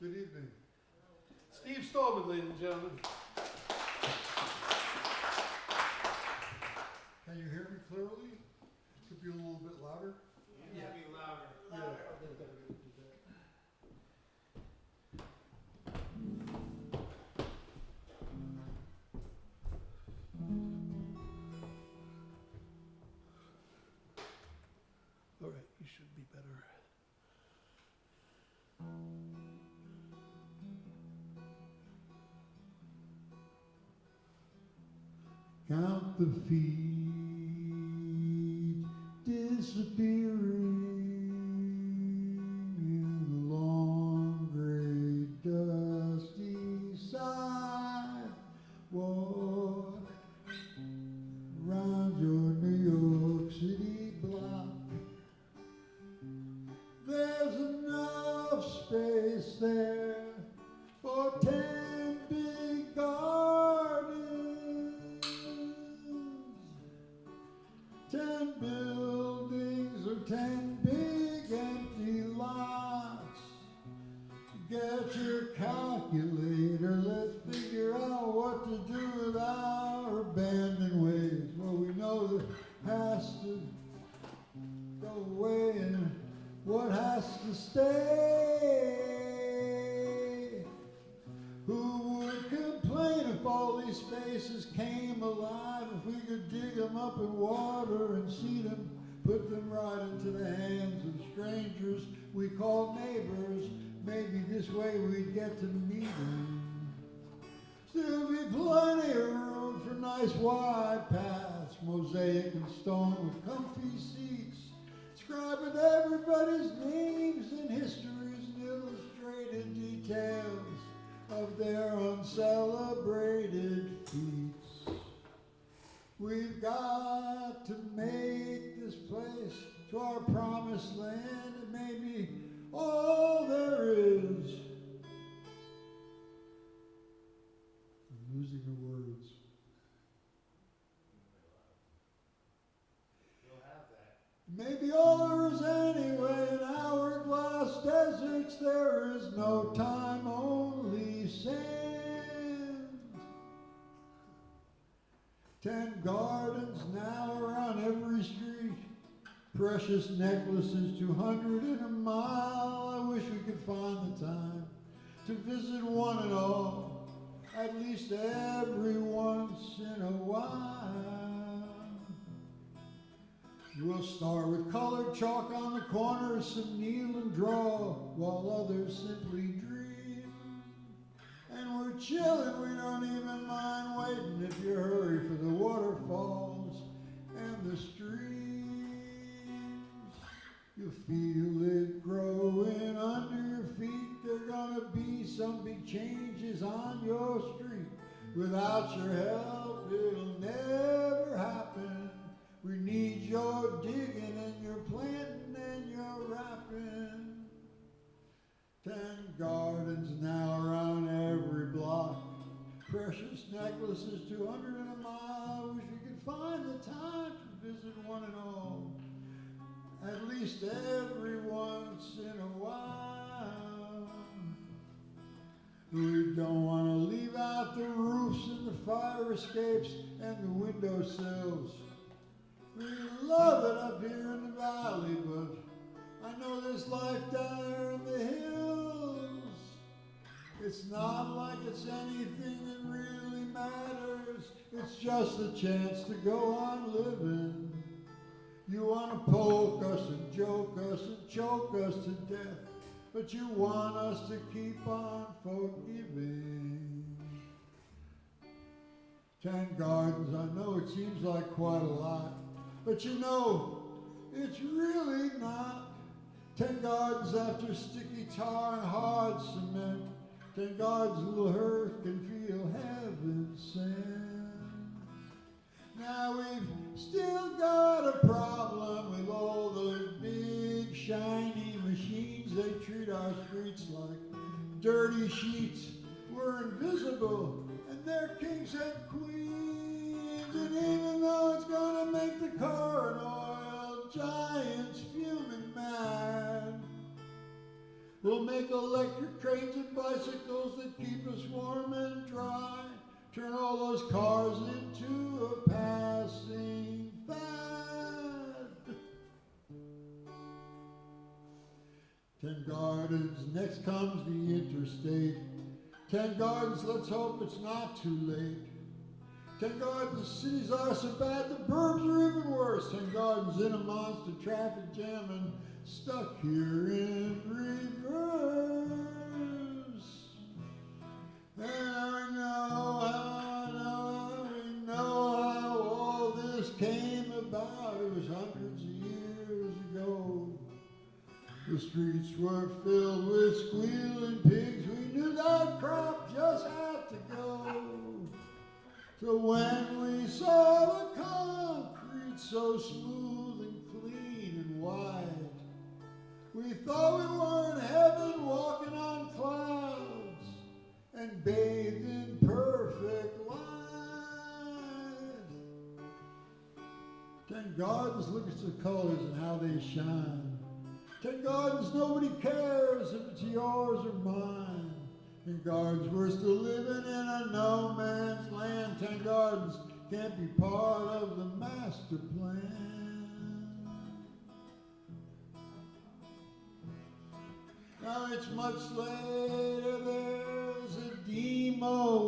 Good evening. Steve Stollman, ladies and gentlemen. Can you hear me clearly? Could be a little bit louder. Yeah, be louder. All right, you should be better. Count the feet disappearing in the long gray dusty sidewalk round your New York City block. There's enough space there for 10 big gardens, 10 buildings or 10 big empty lots. Get your calculator, let's figure out what to do with our abandoned ways. Well, we know that has to go away and what has to stay? Who would complain if all these spaces came alive? If we could dig them up in water and seed them, put them right into the hands of strangers we call neighbors. Maybe this way we'd get to meet them. Still be plenty of room for nice wide paths, mosaic and stone with comfy seats, inscribed with everybody's names and histories and illustrated details of their uncelebrated feats. We've got to make this place to our promised land. It may be all there is. I'm losing the words. You'll have that. Maybe all there is anyway. In hourglass deserts there is no time, only sand. 10 gardens now around every street, precious necklaces, 200 in a mile. I wish we could find the time to visit one and all, at least every once in a while. We'll start with colored chalk on the corners, some kneel and draw, while others simply dream. And we're chilling, we don't even mind waiting if you hurry for the waterfalls and the streams. You feel it growing under your feet. There are gonna be some big changes on your street. Without your help, it'll never happen. We need your digging and your planting and your wrapping. 10 gardens now around every block, precious necklaces, 200 in a mile. Wish we could find the time to visit one and all, at least every once in a while. We don't want to leave out the roofs and the fire escapes and the windowsills. We love it up here in the valley, but I know there's life down there in the hills. It's not like it's anything that really matters. It's just a chance to go on living. You want to poke us and joke us and choke us to death, but you want us to keep on forgiving. 10 gardens, I know it seems like quite a lot, but you know, it's really not. 10 gardens after sticky tar and hard cement. 10 gardens a little earth can feel heaven sent. Now we've still got a problem with all those big shiny machines. They treat our streets like dirty sheets. We're invisible and they're kings and queens. And even though it's gonna make the car and oil giants fuming mad, We'll make electric trains and bicycles that keep us warm and dry. Turn all those cars into a passing fad. 10 Gardens, next comes the interstate. 10 Gardens, let's hope it's not too late. 10 Gardens, cities are so bad, the burbs are even worse. 10 Gardens in a monster traffic jam and stuck here in reverse. And we know how all this came about. It was hundreds of years ago. The streets were filled with squealing pigs. We knew that crop just had to go. So when we saw the concrete so smooth and clean and white, we thought we were in heaven walking on clouds and bathed in perfect light. 10 Gardens, look at the colors and how they shine. 10 Gardens, nobody cares if it's yours or mine. 10 Gardens, we're still living in a no man's land. 10 Gardens can't be part of the master plan. Now it's much later, there's a demo